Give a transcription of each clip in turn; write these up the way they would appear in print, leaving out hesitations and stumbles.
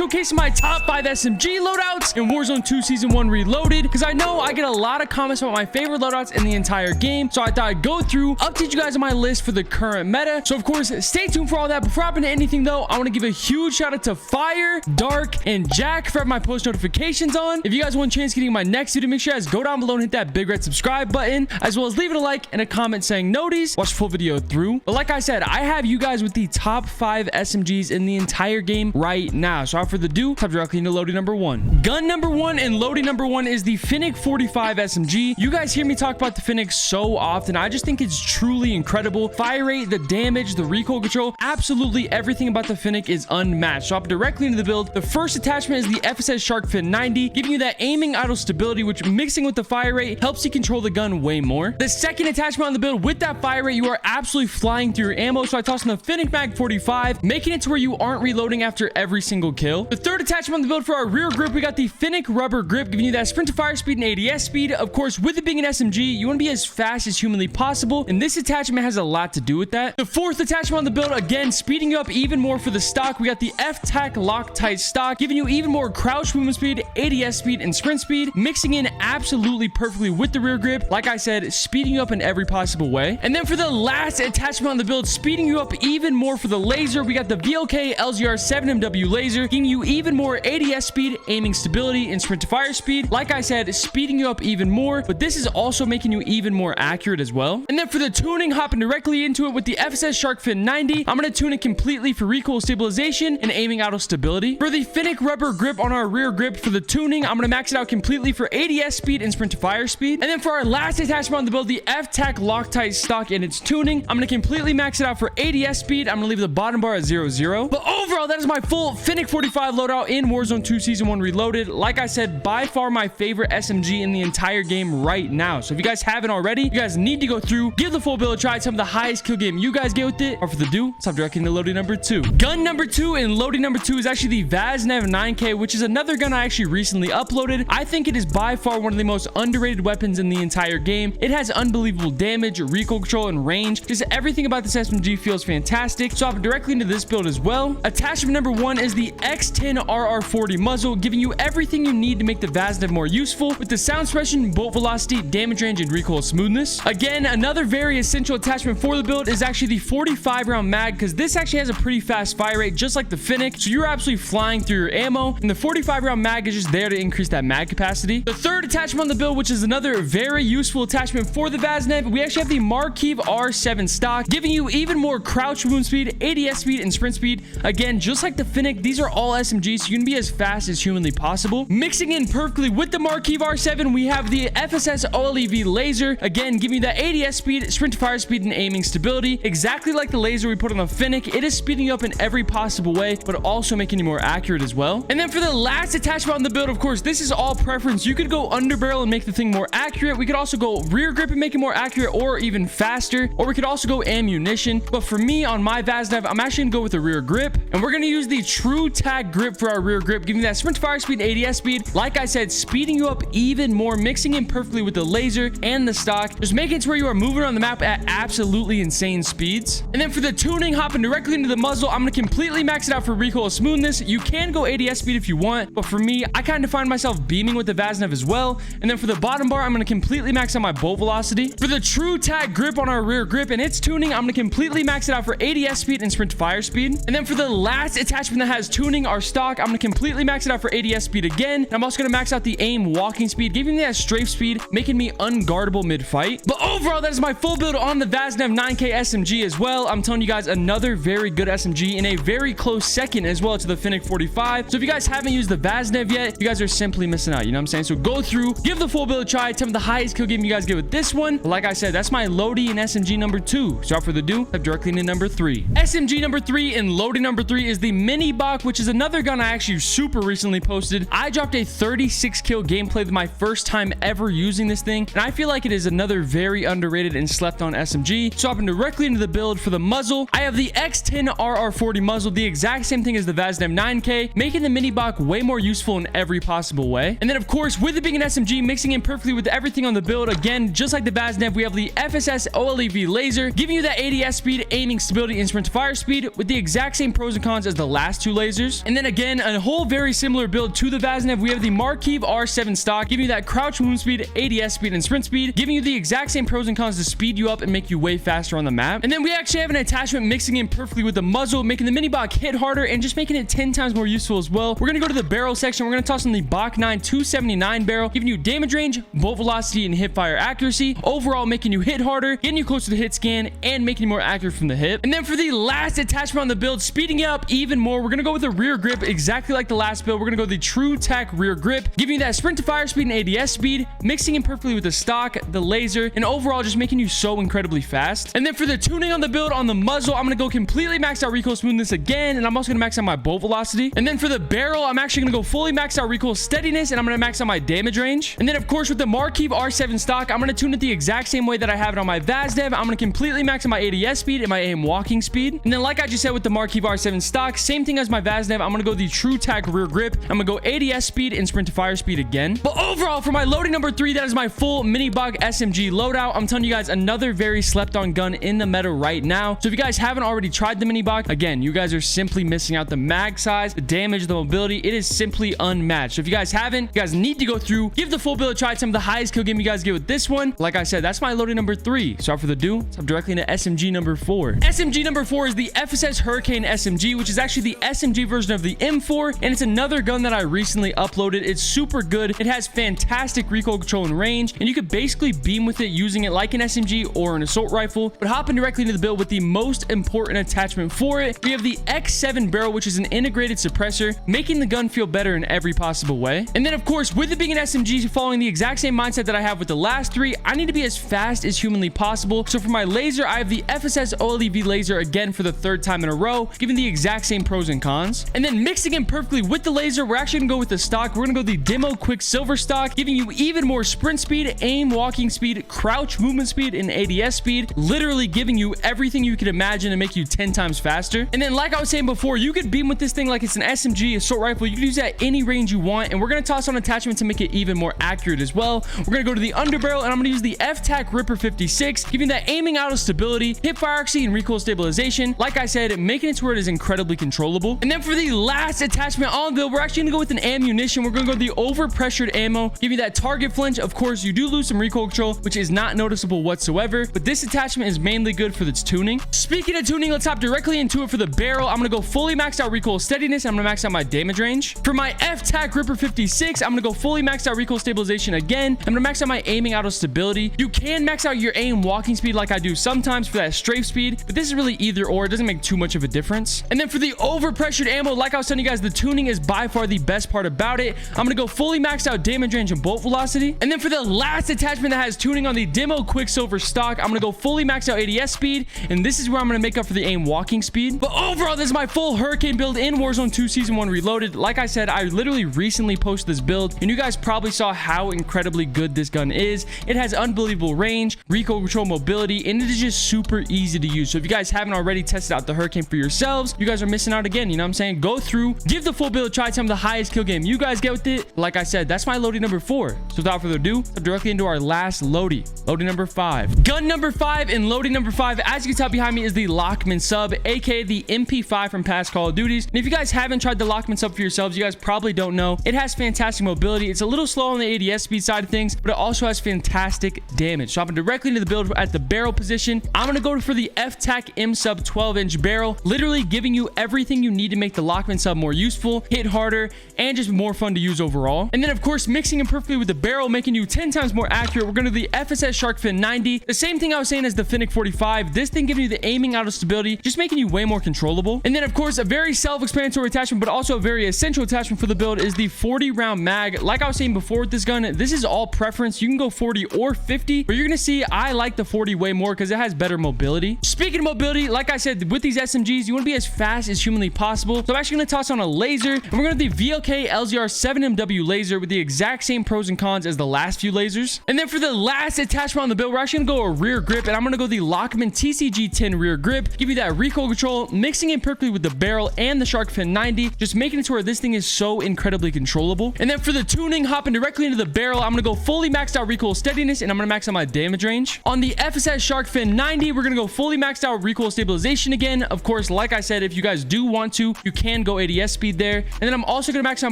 showcasing my top 5 SMG loadouts in Warzone 2 Season 1 Reloaded, because I know I get a lot of comments about my favorite loadouts in the entire game, so I thought I'd go through, update you guys on my list for the current meta. So of course, stay tuned for all that. Before I hop into anything though, I want to give a huge shout out to Fire, Dark, and Jack for having my post notifications on. If you guys want a chance getting my next video, make sure you guys go down below and hit that big red subscribe button, as well as leaving a like and a comment saying noties. Watch the full video through. But like I said, I have you guys with the top 5 SMGs in the entire game right now. So without further ado, hop directly into loading number 1. Gun number 1 and loading number 1 is the Finnick 45 SMG. You guys hear me talk about the Finnick so often. I just think it's truly incredible. Fire rate, the damage, the recoil control, absolutely everything about the Finnick is unmatched. So hop directly into the build. The first attachment is the FSS Shark Fin 90, giving you that aiming idle stability, which mixing with the fire rate helps you control the gun way more. The second attachment on the build, with that fire rate, you are absolutely flying through your ammo. So I tossed in the Finnick Mag 45, making it to where you aren't reloading after every single kill. The third attachment on the build for our rear grip, we got the Finnick Rubber Grip, giving you that sprint to fire speed and ADS speed. Of course, with it being an SMG, you want to be as fast as humanly possible, and this attachment has a lot to do with that. The fourth attachment on the build, again, speeding you up even more for the stock. We got the F-Tac Loctite stock, giving you even more crouch movement speed, ADS speed, and sprint speed, mixing in absolutely perfectly with the rear grip. Like I said, speeding you up in every possible way. And then for the last attachment on the build, speeding you up even more for the laser, we got the VLK LZR 7MW laser, giving you even more ADS speed, aiming stability, and sprint to fire speed. Like I said, speeding you up even more, but this is also making you even more accurate as well. And then for the tuning, hopping directly into it with the FSS Shark Fin 90, I'm going to tune it completely for recoil stabilization and aiming idle stability. For the Finnick Rubber Grip on our rear grip, for the tuning, I'm going to max it out completely for ADS speed and sprint to fire speed. And then for our last attachment on the build, the F-Tac Loctite stock and its tuning, I'm going to completely max it out for ADS speed. I'm going to leave the bottom bar at 0-0. But overall, that is my full Finnick 45 loadout in Warzone 2 Season 1 Reloaded. Like I said, by far my favorite SMG in the entire game right now. So if you guys haven't already, you guys need to go through, give the full build a try. Some of the highest kill game you guys get with it. Or for the do, stop directly into loading number 2. Gun number 2 and loading number 2 is actually the vaznev 9K, which is another gun I actually recently uploaded. I think it is by far one of the most underrated weapons in the entire game. It has unbelievable damage, recoil control, and range. Just everything about this SMG feels fantastic. So hop directly into this build as well. Attachment number 1 is the X10 RR40 muzzle, giving you everything you need to make the vaznev more useful with the sound suppression, bolt velocity, damage range, and recoil smoothness. Again, another very essential attachment for the build is actually the 45 round mag, because this actually has a pretty fast fire rate just like the Finnick, so you're absolutely flying through your ammo, and the 45 round mag is just there to increase that mag capacity. The third attachment on the build, which is another very useful attachment for the vaznev, we actually have the Marquise R7 stock, giving you even more crouch movement speed, ADS speed, and sprint speed. Again, just like the Finnick, these are all SMGs, so you can be as fast as humanly possible. Mixing in perfectly with the Marquise R7, we have the FSS OLEV laser, again giving you that ADS speed, sprint to fire speed, and aiming stability. Exactly like the laser we put on the Finnick, it is speeding you up in every possible way, but also making you more accurate as well. And then for the last attachment on the build, of course, this is all preference. You could go under barrel and make the thing more accurate. We could also go rear grip and make it more accurate or even faster, or we could also go ammunition. But for me, on my vaznev, I'm actually gonna go with the rear grip, and we're gonna use the True Tag grip for our rear grip, giving you that sprint to fire speed, ADS speed. Like I said, speeding you up even more, mixing in perfectly with the laser and the stock, just making it to where you are moving around the map at absolutely insane speeds. And then for the tuning, hopping directly into the muzzle, I'm gonna completely max it out for recoil smoothness. You can go ADS speed if you want, but for me, I kind of find myself beaming with the vaznev as well. And then for the bottom bar, I'm gonna completely max out my bolt velocity. For the True Tag grip on our rear grip and its tuning, I'm gonna completely max it out for ADS speed and sprint to fire speed. And then for the last attachment that has tuning, our stock, I'm gonna completely max it out for ADS speed again. And I'm also gonna max out the aim walking speed, giving me that strafe speed, making me unguardable mid-fight. But overall, that is my full build on the vaznev 9K SMG as well. I'm telling you guys, another very good SMG in a very close second as well to the Finnick 45. So if you guys haven't used the vaznev yet, you guys are simply missing out, you know what I'm saying? So go through, give the full build a try, tell me the highest kill game you guys get with this one. But like I said, that's my loadie and SMG number 2. So without further ado, step directly into number 3. SMG number 3 and loading number 3 is the Mini Bach, which is another gun I actually super recently posted. I dropped a 36 kill gameplay with my first time ever using this thing, and I feel like it is another very underrated and slept on SMG. So hopping directly into the build for the muzzle, I have the X10 RR40 muzzle, the exact same thing as the vaznev 9K, making the Mini Bach way more useful in every possible way. And then of course, with it being an SMG, mixing in perfectly with everything on the build, again, just like the vaznev, we have the FSS OLEV laser, giving you that ADS speed, aiming stability, and sprint to fire speed with the exact same pros and cons cons as the last two lasers. And then again, a whole very similar build to the vaznev. We have the Marquise R7 stock, giving you that crouch movement speed, ADS speed, and sprint speed, giving you the exact same pros and cons to speed you up and make you way faster on the map. And then we actually have an attachment mixing in perfectly with the muzzle, making the mini Bach hit harder and just making it 10 times more useful as well. We're gonna go to the barrel section. We're gonna toss in the Bach 9 279 barrel, giving you damage range, bolt velocity, and hip fire accuracy, overall making you hit harder, getting you closer to the hit scan, and making you more accurate from the hip. And then for the last attachment on the build, speeding it up even more, we're gonna go with the rear grip, exactly like the last build. We're gonna go the True Tac rear grip, giving you that sprint to fire speed and ADS speed, mixing in perfectly with the stock, the laser, and overall just making you so incredibly fast. And then for the tuning on the build on the muzzle, I'm gonna go completely max out recoil smoothness again, and I'm also gonna max out my bolt velocity. And then for the barrel, I'm actually gonna go fully max out recoil steadiness, and I'm gonna max out my damage range. And then of course with the Marquise R7 stock, I'm gonna tune it the exact same way that I have it on my vaznev. I'm gonna completely max out my ADS speed and my aim walking speed. And then like I just said with the Marquise R7 stock, same thing as my vaznev. I'm gonna go the True Tac rear grip. I'm gonna go ADS speed and sprint to fire speed again. But overall, for my loading number 3, that is my full mini Bach SMG loadout. I'm telling you guys, another very slept on gun in the meta right now. So if you guys haven't already tried the mini Bach, again, you guys are simply missing out. The mag size, the damage, the mobility, it is simply unmatched. So if you guys haven't, you guys need to go through, give the full build a try. Some of the highest kill game you guys get with this one. Like I said, that's my loading number 3. So without further ado, let's hop directly into SMG number 4. SMG number 4 is the FSS Hurricane SMG, which is actually the SMG version of the M4, and it's another gun that I recently uploaded. It's super good. It has fantastic recoil control and range, and you could basically beam with it using it like an SMG or an assault rifle. But hopping directly into the build with the most important attachment for it, we have the X7 barrel, which is an integrated suppressor, making the gun feel better in every possible way. And then of course, with it being an SMG, following the exact same mindset that I have with the last 3, I need to be as fast as humanly possible. So for my laser, I have the FSS OLEV laser again for the 3rd time in a row, giving the exact same pros and cons. And then mixing in perfectly with the laser, we're actually gonna go with the stock. We're gonna go the Demo Quicksilver stock, giving you even more sprint speed, aim walking speed, crouch movement speed, and ADS speed, literally giving you everything you could imagine to make you 10 times faster. And then like I was saying before, you could beam with this thing like it's an SMG assault rifle. You can use that at any range you want, and we're gonna toss on attachment to make it even more accurate as well. We're gonna go to the underbarrel, and I'm gonna use the F-Tac Ripper 56, giving that aiming out of stability, hip fire accuracy, and recoil stabilization. Like I said, making it to where it is incredibly controllable. And then for the last attachment on the build, we're actually gonna go with an ammunition. We're gonna go with the overpressured ammo, give you that target flinch. Of course, you do lose some recoil control, which is not noticeable whatsoever, but this attachment is mainly good for its tuning. Speaking of tuning, let's hop directly into it for the barrel. I'm gonna go fully maxed out recoil steadiness. I'm gonna max out my damage range. For my F-Tac Ripper 56, I'm gonna go fully maxed out recoil stabilization again. I'm gonna max out my aiming out of stability. You can max out your aim walking speed like I do sometimes for that strafe speed, but this is really either or. It doesn't make too much of a difference. And then for the overpressured ammo, like I was telling you guys, the tuning is by far the best part about it. I'm gonna go fully maxed out damage range and bolt velocity. And then for the last attachment that has tuning on the Demo Quicksilver stock, I'm gonna go fully maxed out ADS speed, and this is where I'm gonna make up for the aim walking speed. But overall, this is my full Hurricane build in Warzone 2 Season 1 Reloaded. Like I said, I literally recently posted this build, and you guys probably saw how incredibly good this gun is. It has unbelievable range, recoil control, mobility, and it is just super easy to use. So if you guys haven't already tested out the Hurricane for yourselves, you guys are missing out again. You know what I'm saying? Go through, give the full build a try. Some of the highest kill game you guys get with it. Like I said, that's my loading number 4. So without further ado, directly into our last loadie. Loading number 5. Gun number 5 and loading number 5, as you can tell behind me, is the Lachmann sub, aka the MP5 from past Call of Duties. And if you guys haven't tried the Lachmann sub for yourselves, you guys probably don't know. It has fantastic mobility. It's a little slow on the ADS speed side of things, but it also has fantastic damage. So I'm directly into the build at the barrel position. I'm gonna go for the F-Tac M sub 12-inch barrel, literally giving you everything you need to make the Lachmann sub more useful, hit harder, and just more fun to use overall. And then of course, mixing it perfectly with the barrel, making you 10 times more accurate, we're gonna do the FSS Shark Fin 90. The same thing I was saying as the Finnick 45. This thing giving you the aiming out of stability, just making you way more controllable. And then of course, a very self-explanatory attachment, but also a very essential attachment for the build is the 40-round mag. Like I was saying before with this gun, this is all preference. You can go 40 or 50, but you're gonna see I like the 40 way more because it has better mobility. Speaking of mobility, like I said, with these SMGs, you want to be as fast as humanly possible. So I'm actually gonna toss on a laser, and we're gonna do the VLK LZR 7MW laser with the exact same pros and cons as the last few lasers. And then for the last attachment on the build, we're actually gonna go a rear grip, and I'm gonna go the Lachmann TCG-10 rear grip. Give you that recoil control, mixing in perfectly with the barrel and the shark fin 90, just making it to where this thing is so incredibly controllable. And then for the tuning, hopping directly into the barrel, I'm gonna go fully maxed out recoil steadiness, and I'm gonna max out my damage range. On the FSS shark fin 90, we're gonna go fully maxed out recoil stabilization again. Of course, like I said, if you guys do want to, you can go ADS speed there. And then I'm also gonna max out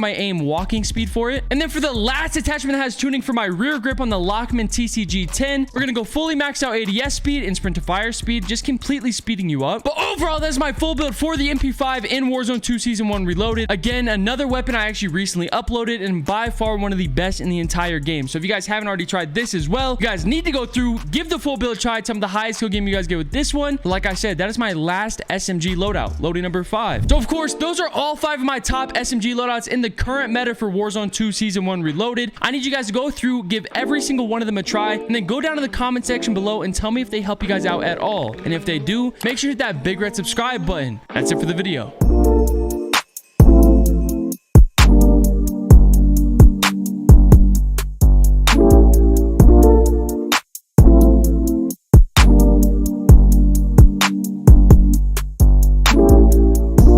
my aim walking speed for it. And then for the last attachment that has tuning for my rear grip on the Lachmann TCG-10, we're gonna go fully maxed out ADS speed and sprint to fire speed, just completely speeding you up. But overall, that's my full build for the MP5 in Warzone 2 Season 1 Reloaded. Again, another weapon I actually recently uploaded, and by far one of the best in the entire game. So if you guys haven't already tried this as well, you guys need to go through, give the full build a try. Tell me the highest skill game you guys get with this one. But like I said, that is my last SMG loadout, loading number 5. So of course, those are all 5 of my top SMG loadouts in the current meta for Warzone 2 Season 1 Reloaded. I need you guys to go through, give every single one of them a try, and then go down to the comment section below and tell me if they help you guys out at all. And if they do, make sure to hit that big red subscribe button. That's it for the video.